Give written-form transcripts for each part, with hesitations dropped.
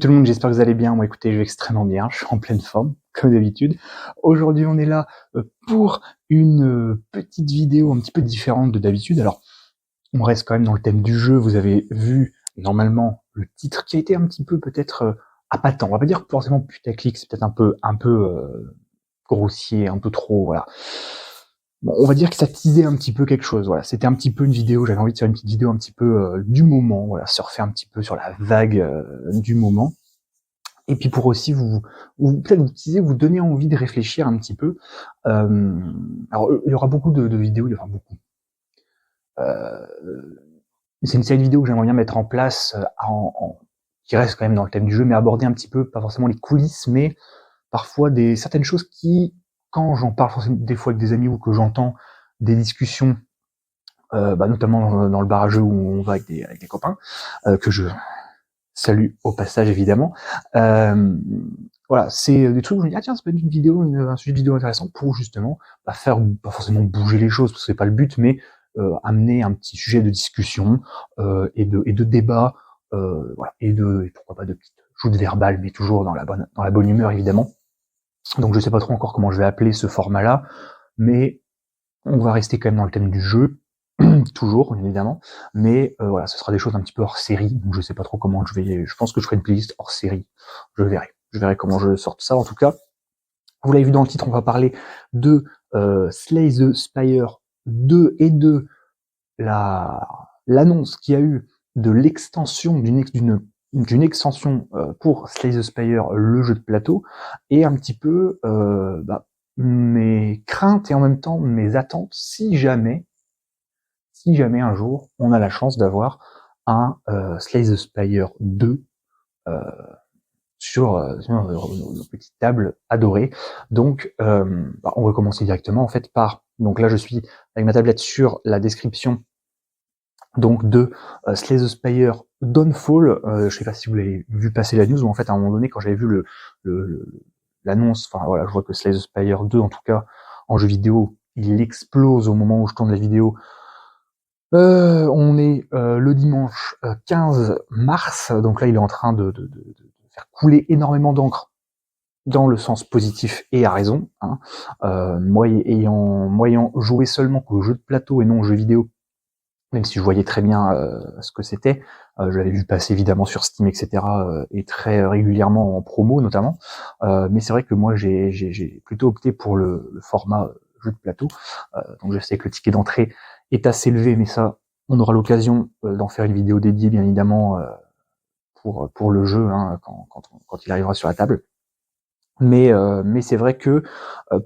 tout le monde, j'espère que vous allez bien. Moi, écoutez, je vais extrêmement bien, je suis en pleine forme, comme d'habitude. Aujourd'hui, on est là pour une petite vidéo un petit peu différente de d'habitude. Alors, on reste quand même dans le thème du jeu. Vous avez vu, normalement, le titre qui a été un petit peu peut-être appâtant. On va pas dire forcément putaclic, c'est peut-être un peu grossier, un peu trop, voilà. Bon, on va dire que ça teasait un petit peu quelque chose, voilà. C'était un petit peu une vidéo, j'avais envie de faire une petite vidéo un petit peu du moment, voilà, surfer un petit peu sur la vague du moment. Et puis pour aussi peut-être vous teaser, vous donner envie de réfléchir un petit peu. Alors il y aura beaucoup de vidéos, enfin beaucoup. C'est une série de vidéos que j'aimerais bien mettre en place, qui reste quand même dans le thème du jeu, mais aborder un petit peu, pas forcément les coulisses, mais parfois certaines choses qui, quand j'en parle forcément des fois avec des amis ou que j'entends des discussions, notamment dans le bar à jeu où on va avec des copains, que je salue au passage évidemment. Voilà, c'est des trucs où je me dis tiens, ça peut être une vidéo, un sujet de vidéo intéressant pour justement faire pas forcément bouger les choses parce que c'est pas le but, mais amener un petit sujet de discussion et de débat, voilà, et pourquoi pas de petites joutes verbales, mais toujours dans la bonne humeur évidemment. Donc je sais pas trop encore comment je vais appeler ce format-là, mais on va rester quand même dans le thème du jeu. Toujours, évidemment, mais voilà, ce sera des choses un petit peu hors série, donc je sais pas trop comment je pense que je ferai une playlist hors série, je verrai comment je sorte ça. En tout cas, vous l'avez vu dans le titre, on va parler de Slay the Spire 2 et de l'annonce qu'il y a eu de l'extension d'une extension pour Slay the Spire, le jeu de plateau, et un petit peu mes craintes et en même temps mes attentes si jamais un jour on a la chance d'avoir un Slay the Spire 2 sur nos petites tables adorées. Donc on va commencer directement en fait par, donc là je suis avec ma tablette sur la description donc de Slay the Spire Dawnfall. Je sais pas si vous l'avez vu passer la news, ou en fait à un moment donné quand j'avais vu l'annonce, enfin voilà, je vois que Slay the Spire 2 en tout cas en jeu vidéo, il explose au moment où je tourne la vidéo. On est le dimanche 15 mars, donc là il est en train de faire couler énormément d'encre dans le sens positif et à raison. Hein. Moi ayant joué seulement au jeu de plateau et non au jeu vidéo, même si je voyais très bien ce que c'était, je l'avais vu passer évidemment sur Steam, etc. Et très régulièrement en promo notamment. Mais c'est vrai que moi j'ai plutôt opté pour le format jeu de plateau. Donc je sais que le ticket d'entrée est assez élevé, mais ça, on aura l'occasion d'en faire une vidéo dédiée, bien évidemment, pour le jeu, hein, quand il arrivera sur la table. Mais c'est vrai que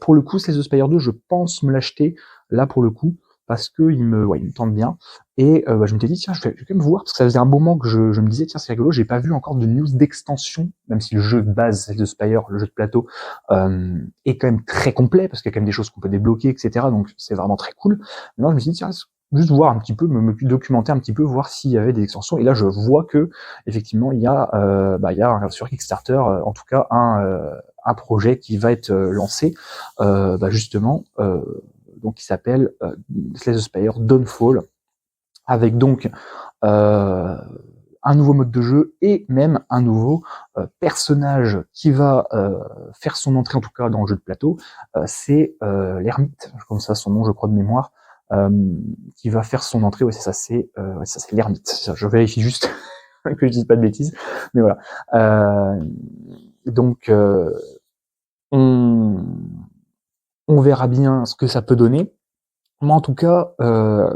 pour le coup, Slay the Spire 2, je pense me l'acheter là pour le coup, parce que il me tente bien. Et je m'étais dit tiens, je vais quand même voir, parce que ça faisait un moment que je me disais tiens, c'est rigolo, j'ai pas vu encore de news d'extension, même si le jeu de base, Slay the Spire, le jeu de plateau, est quand même très complet, parce qu'il y a quand même des choses qu'on peut débloquer, etc. Donc c'est vraiment très cool. Maintenant je me suis dit tiens, juste voir un petit peu, me documenter un petit peu, voir s'il y avait des extensions. Et là je vois que effectivement il y a sur Kickstarter, en tout cas un projet qui va être lancé justement, donc qui s'appelle Slay the Spire Dawnfall, avec donc un nouveau mode de jeu et même un nouveau personnage qui va faire son entrée, en tout cas dans le jeu de plateau. C'est l'ermite, comme ça son nom je crois de mémoire, qui va faire son entrée. Ouais, c'est ça, c'est l'ermite. Je vérifie juste que je dise pas de bêtises, mais voilà. Donc on verra bien ce que ça peut donner. Moi, en tout cas,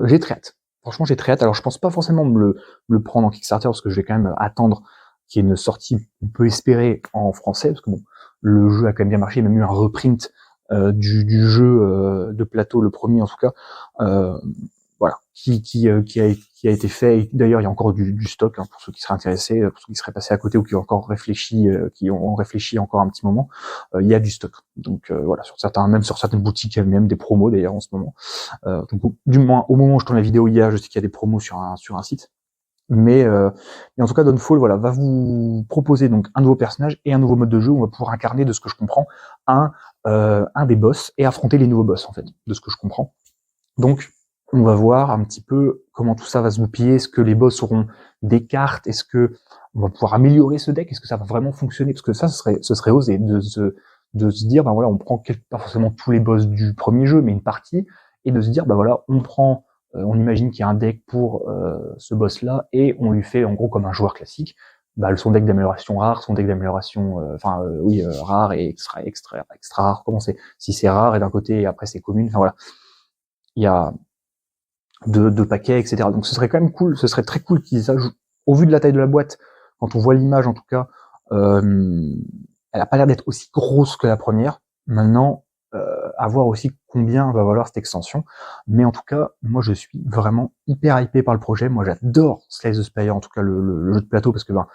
j'ai très hâte. Franchement, j'ai très hâte. Alors, je pense pas forcément me le prendre en Kickstarter, parce que je vais quand même attendre qu'il y ait une sortie, on peut espérer, en français, parce que bon, le jeu a quand même bien marché. Il y a même eu un reprint du jeu de plateau, le premier en tout cas. Voilà, qui a été fait. Et d'ailleurs, il y a encore du stock, hein, pour ceux qui seraient intéressés, pour ceux qui seraient passés à côté ou qui ont encore réfléchi, encore un petit moment. Il y a du stock. Donc voilà, même sur certaines boutiques, il y a même des promos d'ailleurs en ce moment. Donc du moins au moment où je tourne la vidéo, je sais qu'il y a des promos sur un site. Mais en tout cas, Dawnfall, voilà, va vous proposer donc un nouveau personnage et un nouveau mode de jeu où on va pouvoir incarner, de ce que je comprends, un des boss et affronter les nouveaux boss en fait, de ce que je comprends. Donc on va voir un petit peu comment tout ça va se goupiller. Est-ce que les boss auront des cartes? Est-ce que on va pouvoir améliorer ce deck? Est-ce que ça va vraiment fonctionner? Parce que ça, ce serait osé de se dire, ben voilà, on prend pas forcément tous les boss du premier jeu, mais une partie, et de se dire, ben voilà, on prend, on imagine qu'il y a un deck pour ce boss-là, et on lui fait en gros comme un joueur classique, bah, son deck d'amélioration rare, son deck d'amélioration, rare et extra rare. Comment c'est? Si c'est rare et d'un côté et après c'est commune. Enfin voilà, il y a deux paquets, etc. Donc ce serait quand même cool, ce serait très cool qu'ils ajoutent, au vu de la taille de la boîte, quand on voit l'image en tout cas, elle a pas l'air d'être aussi grosse que la première. Maintenant, à voir aussi combien va valoir cette extension. Mais en tout cas, moi je suis vraiment hyper hypé par le projet. Moi j'adore Slay the Spire, en tout cas le jeu de plateau, parce que moi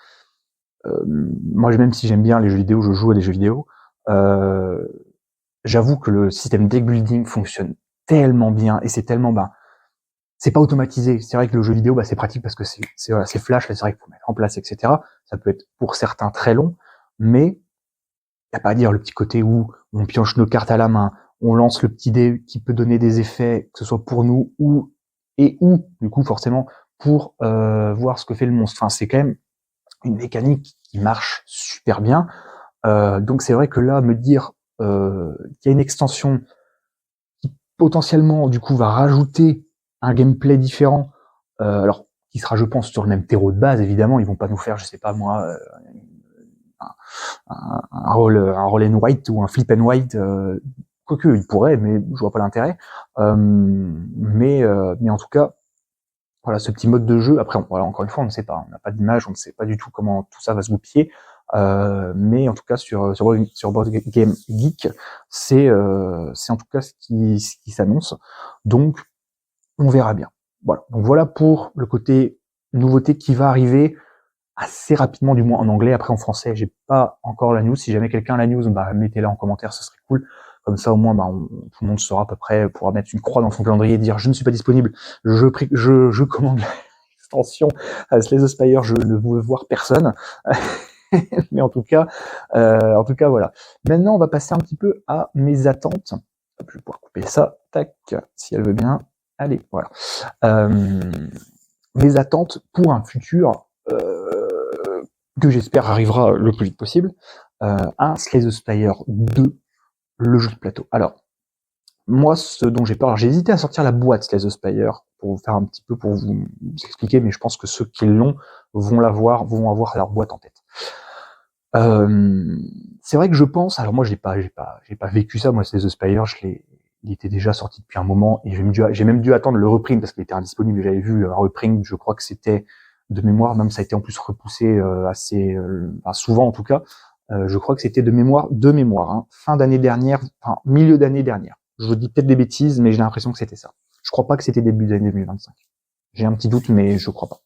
même si j'aime bien les jeux vidéo, je joue à des jeux vidéo. J'avoue que le système deck building fonctionne tellement bien et c'est tellement c'est pas automatisé. C'est vrai que le jeu vidéo, c'est pratique parce que c'est flash, c'est vrai qu'il faut mettre en place, etc. Ça peut être pour certains très long, mais y a pas à dire le petit côté où on pioche nos cartes à la main, on lance le petit dé qui peut donner des effets, que ce soit pour nous ou du coup forcément pour voir ce que fait le monstre. Enfin, c'est quand même une mécanique qui marche super bien. Donc c'est vrai que là, me dire qu'il y a une extension qui potentiellement du coup va rajouter un gameplay différent, alors qui sera je pense sur le même terreau de base évidemment, ils vont pas nous faire je sais pas moi un roll and white ou un flip and white, quoique ils pourraient mais je vois pas l'intérêt. Mais en tout cas voilà ce petit mode de jeu. Après voilà, encore une fois on ne sait pas, on n'a pas d'image, on ne sait pas du tout comment tout ça va se goupiller. Mais en tout cas sur Board Game Geek, c'est en tout cas ce qui s'annonce. Donc on verra bien. Voilà. Donc voilà pour le côté nouveauté qui va arriver assez rapidement, du moins en anglais. Après en français, j'ai pas encore la news. Si jamais quelqu'un a la news, mettez-la en commentaire, ce serait cool. Comme ça au moins tout le monde saura à peu près, pourra mettre une croix dans son calendrier et dire je ne suis pas disponible, je commande l'extension à Slay the Spire, je ne veux voir personne. Mais en tout cas voilà. Maintenant on va passer un petit peu à mes attentes. Je vais pouvoir couper ça, tac, si elle veut bien. Allez, voilà. Mes attentes pour un futur que j'espère arrivera le plus vite possible, un Slay the Spire 2, le jeu de plateau. Alors, moi, ce dont j'ai peur, j'ai hésité à sortir la boîte Slay the Spire pour vous faire un petit peu, pour vous expliquer, mais je pense que ceux qui l'ont vont avoir leur boîte en tête. C'est vrai que je pense, alors moi j'ai pas vécu ça, moi Slay the Spire, il était déjà sorti depuis un moment et j'ai même dû attendre le reprint parce qu'il était indisponible. J'avais vu un reprint, je crois que c'était de mémoire, même ça a été en plus repoussé assez souvent en tout cas. Je crois que c'était de mémoire, hein, fin d'année dernière, enfin milieu d'année dernière. Je dis peut-être des bêtises, mais j'ai l'impression que c'était ça. Je crois pas que c'était début d'année 2025. J'ai un petit doute, mais je crois pas.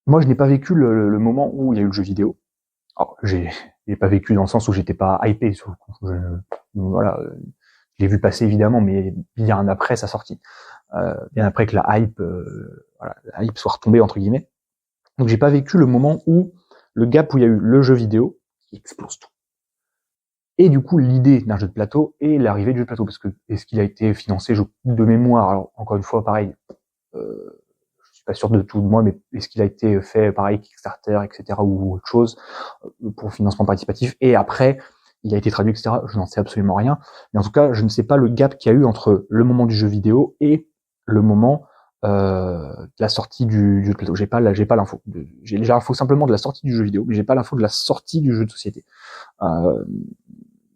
Moi, je n'ai pas vécu le moment où il y a eu le jeu vidéo. Alors, j'ai pas vécu dans le sens où j'étais pas hypé sur le coup. Voilà, je l'ai vu passer évidemment, mais bien après sa sortie, bien après que la hype soit retombée entre guillemets. Donc j'ai pas vécu le moment où le gap où il y a eu le jeu vidéo qui explose tout. Et du coup l'idée d'un jeu de plateau et l'arrivée du jeu de plateau, parce que est-ce qu'il a été financé de mémoire, alors encore une fois pareil, je suis pas sûr de tout de moi, mais est-ce qu'il a été fait pareil Kickstarter, etc. ou autre chose pour financement participatif, et après il a été traduit, etc. Je n'en sais absolument rien. Mais en tout cas, je ne sais pas le gap qu'il y a eu entre le moment du jeu vidéo et le moment de la sortie du jeu de plateau. J'ai pas l'info. J'ai l'info simplement de la sortie du jeu vidéo, mais j'ai pas l'info de la sortie du jeu de société.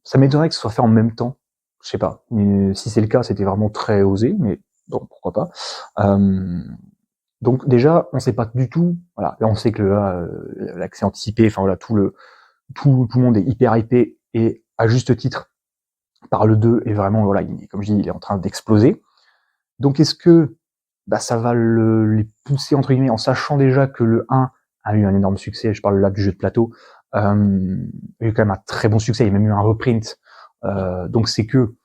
Ça m'étonnerait que ce soit fait en même temps. Je sais pas. Mais si c'est le cas, c'était vraiment très osé, mais bon, pourquoi pas. Donc déjà, on sait pas du tout. Voilà, là on sait que là, l'accès anticipé, enfin voilà, tout le monde est hyper hypé et à juste titre par le 2 et vraiment voilà, comme je dis, il est en train d'exploser. Donc est-ce que ça va les pousser entre guillemets en sachant déjà que le 1 a eu un énorme succès, je parle là du jeu de plateau, il y a eu quand même un très bon succès, il y a même eu un reprint, donc c'est que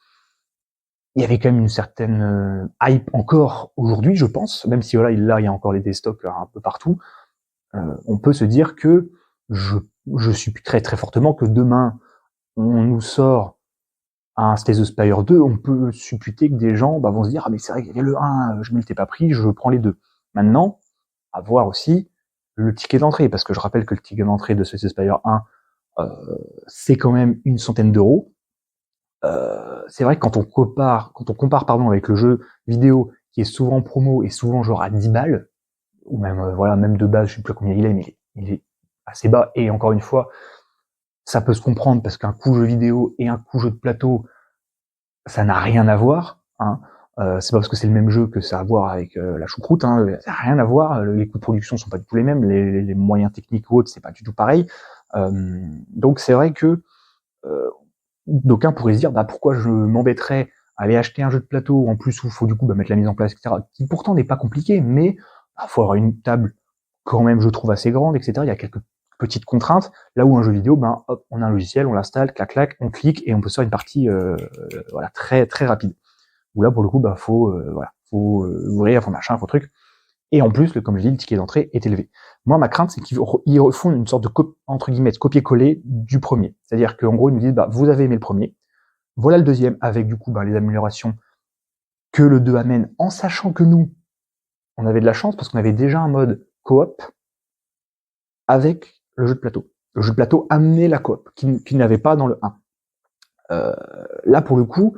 il y avait quand même une certaine hype encore aujourd'hui, je pense, même si voilà, là il y a encore les déstocks un peu partout, on peut se dire que je suis très très fortement que demain on nous sort un Slay the Spire 2, on peut supputer que des gens vont se dire « Ah mais c'est vrai qu'il y avait le 1, je me l'étais pas pris, je prends les deux ». Maintenant, à voir aussi le ticket d'entrée, parce que je rappelle que le ticket d'entrée de Slay the Spire 1, c'est quand même une centaine d'euros. C'est vrai que quand on compare avec le jeu vidéo qui est souvent en promo et souvent genre à 10 balles, ou même même de base, je sais plus combien il est, mais il est assez bas. Et encore une fois, ça peut se comprendre parce qu'un coup jeu vidéo et un coup jeu de plateau, ça n'a rien à voir. Hein. C'est pas parce que c'est le même jeu que ça a à voir avec la choucroute. Hein. Ça n'a rien à voir. Les coûts de production sont pas du tout les mêmes. Les moyens techniques ou autres, c'est pas du tout pareil. Donc c'est vrai que d'aucuns pourraient se dire pourquoi je m'embêterais à aller acheter un jeu de plateau en plus où il faut du coup mettre la mise en place, etc. Qui pourtant n'est pas compliqué, mais faut avoir une table quand même, je trouve, assez grande, etc. Il y a quelques petites contraintes. Là où un jeu vidéo, hop, on a un logiciel, on l'installe, clac, clac, on clique et on peut se faire une partie très très rapide. Où là, pour le coup, faut ouvrir, faut machin, faut truc. Et en plus, comme je dis, le ticket d'entrée est élevé. Moi, ma crainte, c'est qu'ils refont une sorte de entre guillemets copier-coller du premier. C'est-à-dire qu'en gros, ils nous disent vous avez aimé le premier, voilà le deuxième avec du coup les améliorations que le 2 amène, en sachant que nous, on avait de la chance parce qu'on avait déjà un mode coop avec le jeu de plateau. Le jeu de plateau amenait la coop, qu'il n'avait pas dans le 1. Là, pour le coup,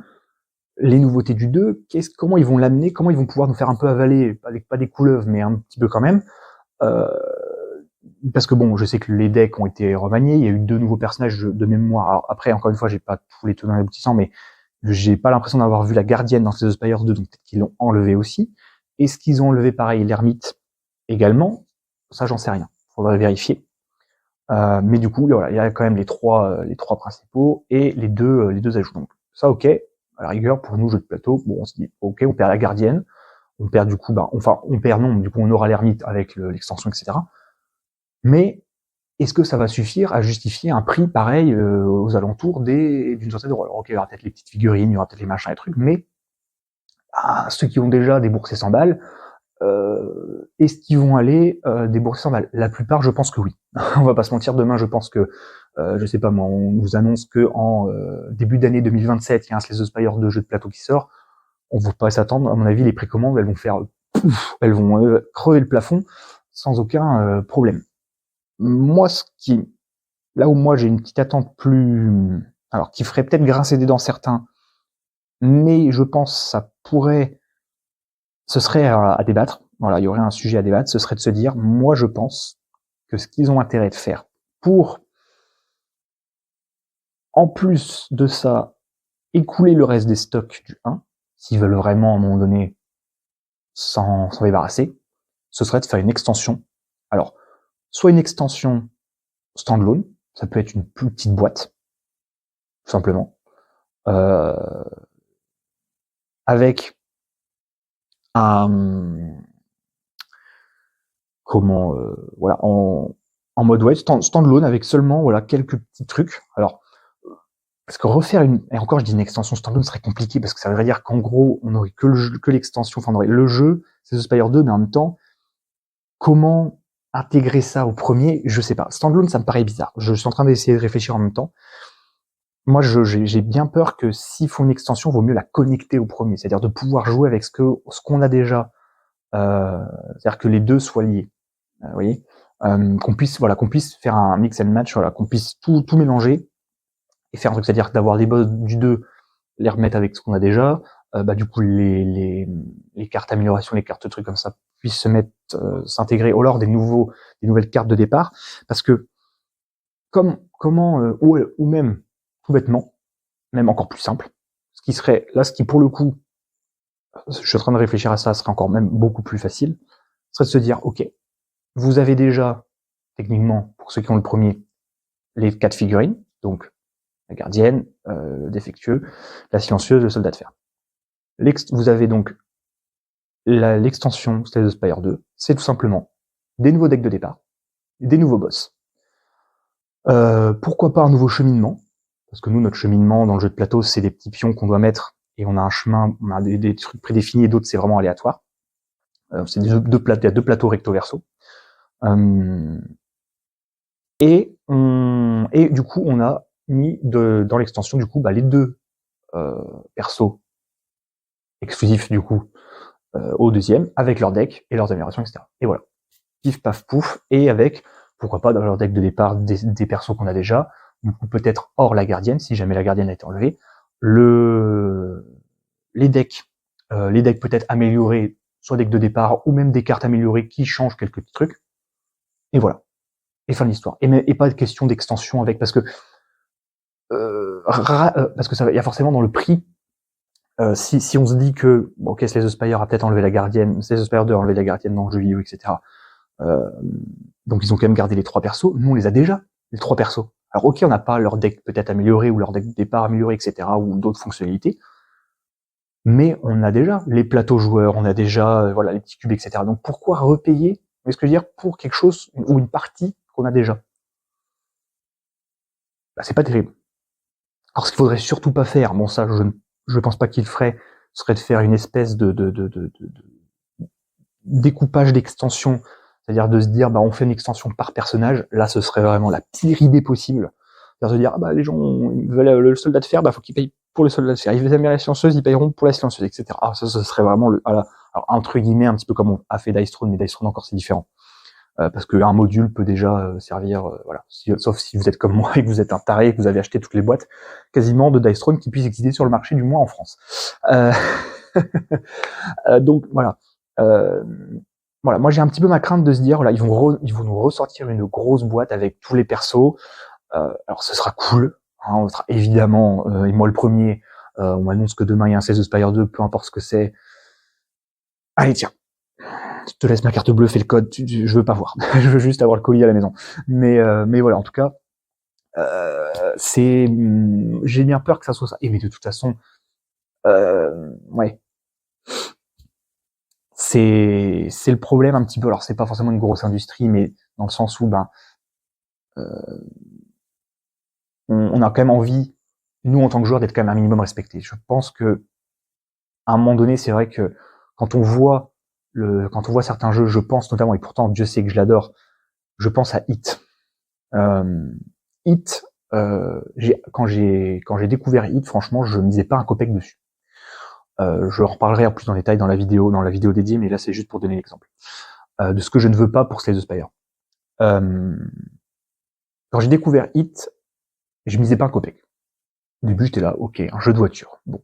les nouveautés du 2, comment ils vont l'amener, comment ils vont pouvoir nous faire un peu avaler, pas des couleuvres, mais un petit peu quand même. Parce que je sais que les decks ont été remaniés, il y a eu 2 nouveaux personnages de mémoire. Alors après, encore une fois, j'ai pas tous les tenants et aboutissants, mais j'ai pas l'impression d'avoir vu la gardienne dans Slay the Spire 2, donc peut-être qu'ils l'ont enlevé aussi. Est-ce qu'ils ont enlevé pareil l'ermite également? Ça, j'en sais rien. Faudrait vérifier. Mais du coup, il y a quand même les trois principaux et les deux ajouts. Donc ça, ok. À la rigueur, pour nous, jeu de plateau, on se dit, ok, on perd la gardienne, on perd du coup, on perd non, du coup, on aura l'ermite avec l'extension, etc. Mais est-ce que ça va suffire à justifier un prix pareil aux alentours d'une centaine d'euros? Alors, ok, il y aura peut-être les petites figurines, il y aura peut-être les machins et trucs, mais ceux qui ont déjà déboursé 100 balles, est-ce qu'ils vont aller débourser 100 balles? La plupart, je pense que oui. On va pas se mentir, demain, je pense que, je sais pas moi, on nous annonce que en début d'année 2027, il y a un Slay the Spire de jeu de plateau qui sort. On ne va pas s'attendre. À mon avis, les précommandes, elles vont faire pouf, elles vont crever le plafond sans aucun problème. Moi, là où moi j'ai une petite attente plus, alors qui ferait peut-être grincer des dents certains, mais je pense ça pourrait, ce serait à débattre. Voilà, il y aurait un sujet à débattre. Ce serait de se dire, moi je pense que ce qu'ils ont intérêt de faire pour, en plus de ça, écouler le reste des stocks du 1, s'ils veulent vraiment à un moment donné s'en débarrasser, ce serait de faire une extension. Alors, soit une extension standalone, ça peut être une plus petite boîte, tout simplement, avec un en mode standalone avec seulement quelques petits trucs. Alors parce que refaire et encore je dis une extension standalone serait compliqué parce que ça voudrait dire qu'en gros on aurait que l'extension, enfin on aurait le jeu, c'est The Spire 2, mais en même temps comment intégrer ça au premier, je sais pas. Standalone ça me paraît bizarre. Je suis en train d'essayer de réfléchir en même temps. Moi j'ai bien peur que s'il faut une extension, vaut mieux la connecter au premier, c'est-à-dire de pouvoir jouer avec ce qu'on a déjà, c'est-à-dire que les deux soient liés. Vous voyez, qu'on puisse faire un mix and match, qu'on puisse tout mélanger et faire un truc, c'est-à-dire d'avoir les boss du 2, les remettre avec ce qu'on a déjà, du coup les cartes amélioration, les cartes trucs comme ça puissent se mettre, s'intégrer au lors des nouvelles cartes de départ, parce que ou même tout bêtement, même encore plus simple, ce qui pour le coup, je suis en train de réfléchir à ça, serait encore même beaucoup plus facile, serait de se dire ok, vous avez déjà techniquement, pour ceux qui ont le premier, les 4 figurines, donc la gardienne, le défectueux, la silencieuse, le soldat de fer. Vous avez donc l'extension Slay the Spire 2, c'est tout simplement des nouveaux decks de départ, des nouveaux boss. Pourquoi pas un nouveau cheminement, parce que nous, notre cheminement dans le jeu de plateau, c'est des petits pions qu'on doit mettre, et on a un chemin, on a des trucs prédéfinis, et d'autres, c'est vraiment aléatoire. C'est il y a deux plateaux recto-verso. Et du coup, on a mis dans l'extension, du coup, les deux persos exclusifs du coup au deuxième, avec leur deck et leurs améliorations, etc. Et voilà. Pif, paf, pouf, et avec, pourquoi pas, dans leur deck de départ, des persos qu'on a déjà, du coup peut-être hors la gardienne, si jamais la gardienne a été enlevée, les decks peut-être améliorés, soit deck de départ, ou même des cartes améliorées qui changent quelques petits trucs, et voilà. Et fin de l'histoire. Et pas de question d'extension avec, parce que il y a forcément dans le prix, si on se dit que, bon, ok, Slay the Spire a peut-être enlevé la gardienne, Slay the Spire 2 a enlevé la gardienne dans le jeu vidéo, etc. Donc ils ont quand même gardé les 3 persos, nous on les a déjà, les 3 persos. Alors ok, on n'a pas leur deck peut-être amélioré, ou leur deck de départ amélioré, etc., ou d'autres fonctionnalités, mais on a déjà les plateaux joueurs, on a déjà voilà, les petits cubes, etc. Donc pourquoi repayer, vous voyez ce que je veux dire, pour quelque chose, ou une partie qu'on a déjà? Bah, c'est pas terrible. Alors ce qu'il faudrait surtout pas faire, bon ça je pense pas qu'il le ferait, serait de faire une espèce de découpage d'extension, c'est-à-dire de se dire bah on fait une extension par personnage. Là ce serait vraiment la pire idée possible. C'est-à-dire de dire ah bah les gens ils veulent le soldat de fer, bah faut qu'ils payent pour le soldat de fer. Ils veulent la silencieuse, ils payeront pour la silencieuse, etc. Ah ça ce serait vraiment alors entre guillemets un petit peu comme on a fait Dice Throne, mais Dice Throne encore c'est différent. Parce qu'un module peut déjà servir, voilà. Sauf si vous êtes comme moi et que vous êtes un taré et que vous avez acheté toutes les boîtes quasiment de Dice Throne qui puissent exister sur le marché, du moins en France. Donc voilà. Voilà, moi j'ai un petit peu ma crainte de se dire, voilà, ils vont nous ressortir une grosse boîte avec tous les persos. Alors ce sera cool, hein, on sera évidemment, et moi le premier, on m'annonce que demain il y a un Slay the Spire 2, peu importe ce que c'est. Allez tiens, je te laisse ma carte bleue, fais le code, je veux pas voir, je veux juste avoir le colis à la maison. Mais voilà, en tout cas, j'ai bien peur que ça soit ça. Et mais de toute façon, ouais, c'est le problème un petit peu. Alors c'est pas forcément une grosse industrie, mais dans le sens où ben on a quand même envie, nous en tant que joueurs, d'être quand même un minimum respectés. Je pense que à un moment donné, c'est vrai que quand on voit certains jeux, je pense notamment, et pourtant Dieu sait que je l'adore, je pense à Hit. Hit, quand j'ai découvert Hit, franchement, je misais pas un copec dessus. Je en reparlerai en plus en détail dans la vidéo dédiée, mais là c'est juste pour donner l'exemple de ce que je ne veux pas pour Slay the Spire. Quand j'ai découvert Hit, je misais pas un copec. Au début, j'étais là, ok, un jeu de voiture. Bon.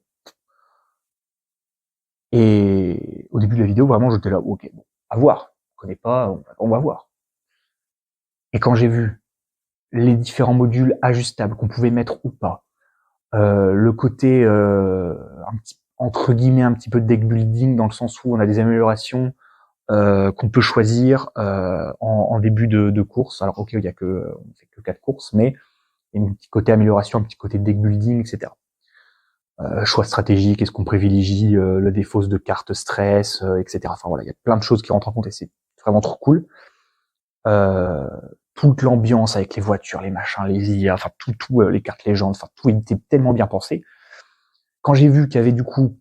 Et au début de la vidéo, vraiment, j'étais là, ok, bon, à voir. On connaît pas, on va voir. Et quand j'ai vu les différents modules ajustables qu'on pouvait mettre ou pas, le côté entre guillemets un petit peu de deck building dans le sens où on a des améliorations qu'on peut choisir en début de course. Alors ok, on fait que 4 courses, mais il y a un petit côté amélioration, un petit côté deck building, etc. Choix stratégique, est-ce qu'on privilégie le défausse de cartes stress, etc. Enfin voilà, il y a plein de choses qui rentrent en compte et c'est vraiment trop cool. Toute l'ambiance avec les voitures, les machins, les IA, enfin tout les cartes légendes, enfin tout était tellement bien pensé. Quand j'ai vu qu'il y avait du coup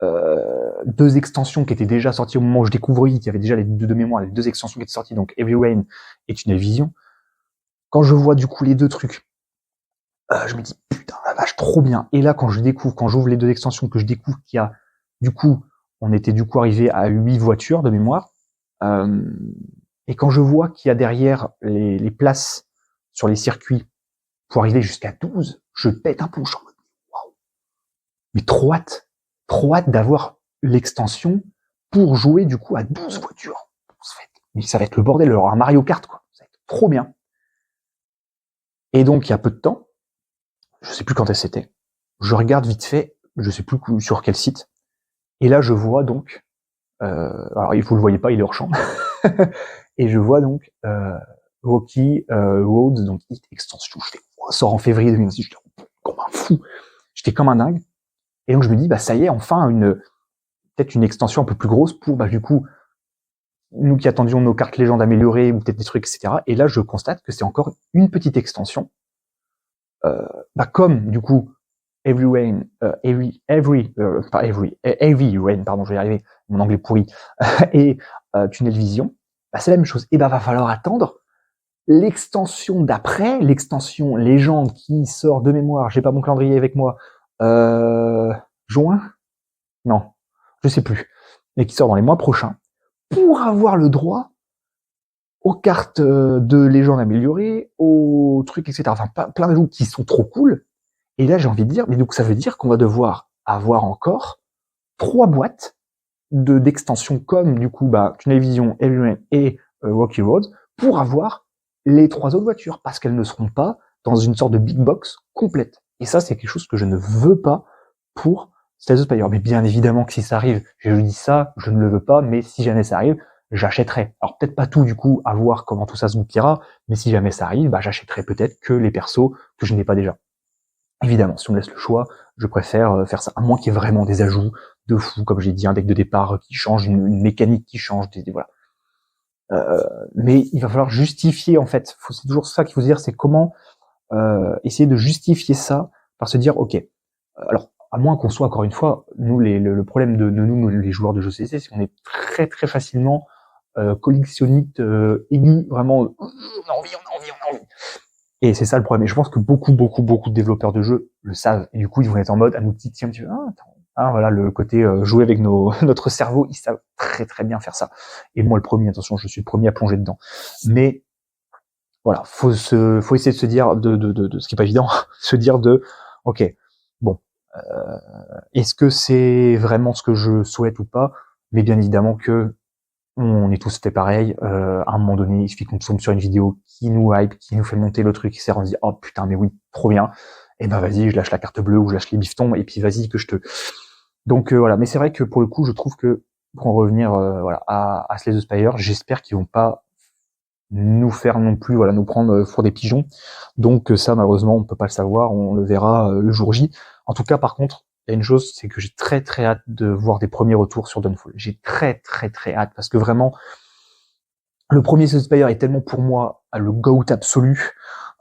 2 extensions qui étaient déjà sorties au moment où je découvre Hit, il y avait déjà les 2 de mémoire, les 2 extensions qui étaient sorties, donc Heavy Rain et Tunnel Vision. Quand je vois du coup les 2 trucs, je me dis putain la vache, trop bien. Et là quand j'ouvre les 2 extensions, que je découvre qu'il y a du coup, on était du coup arrivé à 8 voitures de mémoire. Et quand je vois qu'il y a derrière les places sur les circuits pour arriver jusqu'à 12, je pète un plomb. Waouh. Mais trop hâte d'avoir l'extension pour jouer du coup à 12 voitures. Mais ça va être le bordel, alors un Mario Kart quoi. Ça va être trop bien. Et donc il y a peu de temps, je sais plus quand c'était, je regarde vite fait, je sais plus sur quel site, et là je vois donc, alors vous le voyez pas, il est hors champ, et je vois donc Rocky Roads, donc Hit Extension. Je fais, sort en février 2026, j'étais comme un fou, j'étais comme un dingue. Et donc je me dis, bah ça y est, enfin peut-être une extension un peu plus grosse pour, bah du coup, nous qui attendions nos cartes légendes améliorées ou peut-être des trucs, etc. Et là, je constate que c'est encore une petite extension. Comme du coup Heavy Rain, pardon, je vais y arriver, mon anglais pourri, et Tunnel Vision, c'est la même chose. Et va falloir attendre l'extension d'après, l'extension légende qui sort de mémoire, j'ai pas mon calendrier avec moi, juin? Non, je sais plus. Et qui sort dans les mois prochains, pour avoir le droit aux cartes de légende améliorées, aux trucs, etc. Enfin, plein de jeux qui sont trop cool. Et là, j'ai envie de dire, mais donc ça veut dire qu'on va devoir avoir encore 3 boîtes d'extensions comme du coup Tunnel Vision, Heavy et Rocky Road pour avoir les 3 autres voitures parce qu'elles ne seront pas dans une sorte de big box complète. Et ça, c'est quelque chose que je ne veux pas pour Slay the Spire. Mais bien évidemment que si ça arrive, je dis ça, je ne le veux pas, mais si jamais ça arrive, j'achèterai. Alors peut-être pas tout du coup, à voir comment tout ça se goupillera, mais si jamais ça arrive, j'achèterai peut-être que les persos que je n'ai pas déjà. Évidemment, si on me laisse le choix, je préfère faire ça, à moins qu'il y ait vraiment des ajouts de fou, comme j'ai dit, un deck de départ qui change, une mécanique qui change, voilà. Mais il va falloir justifier en fait. C'est toujours ça qu'il faut se dire, c'est comment essayer de justifier ça par se dire, ok, alors à moins qu'on soit encore une fois, nous le problème de nous les joueurs de jeux CC, c'est qu'on est très très facilement collectionnite aigu, vraiment, on a envie, on a envie, on a envie. Et c'est ça le problème. Et je pense que beaucoup de développeurs de jeux le savent. Et du coup, ils vont être en mode à nous titiller un petit peu. Voilà, le côté jouer avec notre cerveau, ils savent très très bien faire ça. Et moi, le premier, attention, je suis le premier à plonger dedans. Mais voilà, faut essayer de se dire ce qui est pas évident, se dire ok, bon, est-ce que c'est vraiment ce que je souhaite ou pas? Mais bien évidemment que on est tous fait pareil. À un moment donné, il suffit qu'on tombe sur une vidéo qui nous hype, qui nous fait monter le truc, on se dit oh putain mais oui, trop bien. Et vas-y, je lâche la carte bleue ou je lâche les bifetons et puis vas-y que je te. Donc voilà. Mais c'est vrai que pour le coup, je trouve que pour en revenir à Slay the Spire, j'espère qu'ils vont pas nous faire non plus nous prendre pour des pigeons. Donc ça malheureusement on peut pas le savoir, on le verra le jour J. En tout cas par contre, il y a une chose, c'est que j'ai très très hâte de voir des premiers retours sur Dawnfall. J'ai très très très hâte parce que vraiment le premier Slay the Spire est tellement pour moi le GOAT absolu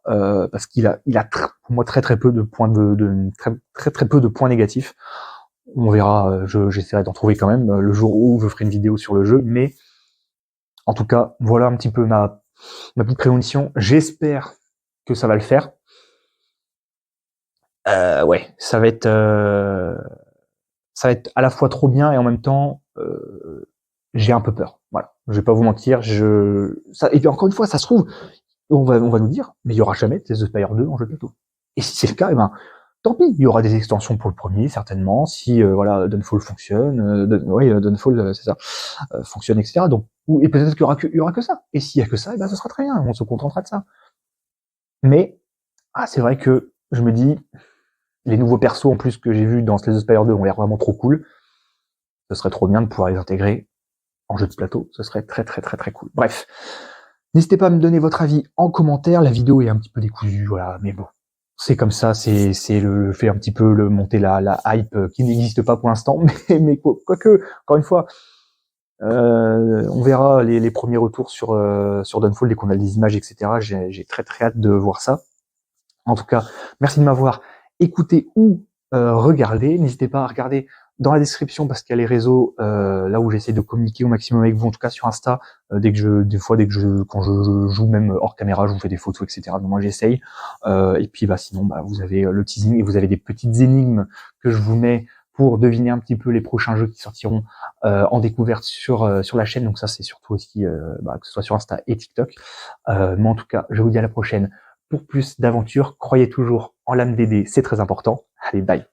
parce qu'il a pour moi très très peu de points très peu de points négatifs. On verra, j'essaierai d'en trouver quand même le jour où je ferai une vidéo sur le jeu, mais en tout cas, voilà un petit peu ma petite prémonition. J'espère que ça va le faire. Ouais, ça va être à la fois trop bien et en même temps, j'ai un peu peur. Voilà, je vais pas vous mentir. Et puis encore une fois, ça se trouve, on va nous dire, mais il y aura jamais The Spire 2 en jeu de plateau. Et si c'est le cas, tant pis, il y aura des extensions pour le premier, certainement, si Dawnfall fonctionne, Dawnfall, c'est ça, fonctionne, etc. Donc, et peut-être qu'il y aura que ça. Et s'il y a que ça, ce sera très bien, on se contentera de ça. Mais, c'est vrai que je me dis, les nouveaux persos en plus que j'ai vus dans Slay the Spire 2 ont l'air vraiment trop cool. Ce serait trop bien de pouvoir les intégrer en jeu de plateau, ce serait très très très très cool. Bref, n'hésitez pas à me donner votre avis en commentaire, la vidéo est un petit peu décousue, voilà, mais bon, c'est comme ça, c'est le fait un petit peu monter la hype qui n'existe pas pour l'instant, mais quoique, encore une fois, on verra les premiers retours sur Dawnfall dès qu'on a des images, etc. J'ai très très hâte de voir ça. En tout cas, merci de m'avoir écouté ou regardé. N'hésitez pas à regarder dans la description parce qu'il y a les réseaux là où j'essaie de communiquer au maximum avec vous, en tout cas sur Insta. Quand je joue même hors caméra, je vous fais des photos, etc. Donc moi j'essaye. Et puis sinon, vous avez le teasing et vous avez des petites énigmes que je vous mets pour deviner un petit peu les prochains jeux qui sortiront en découverte sur la chaîne. Donc ça c'est surtout aussi que ce soit sur Insta et TikTok. Mais en tout cas, je vous dis à la prochaine. Pour plus d'aventures, croyez toujours en l'âme d'aider, c'est très important. Allez, bye.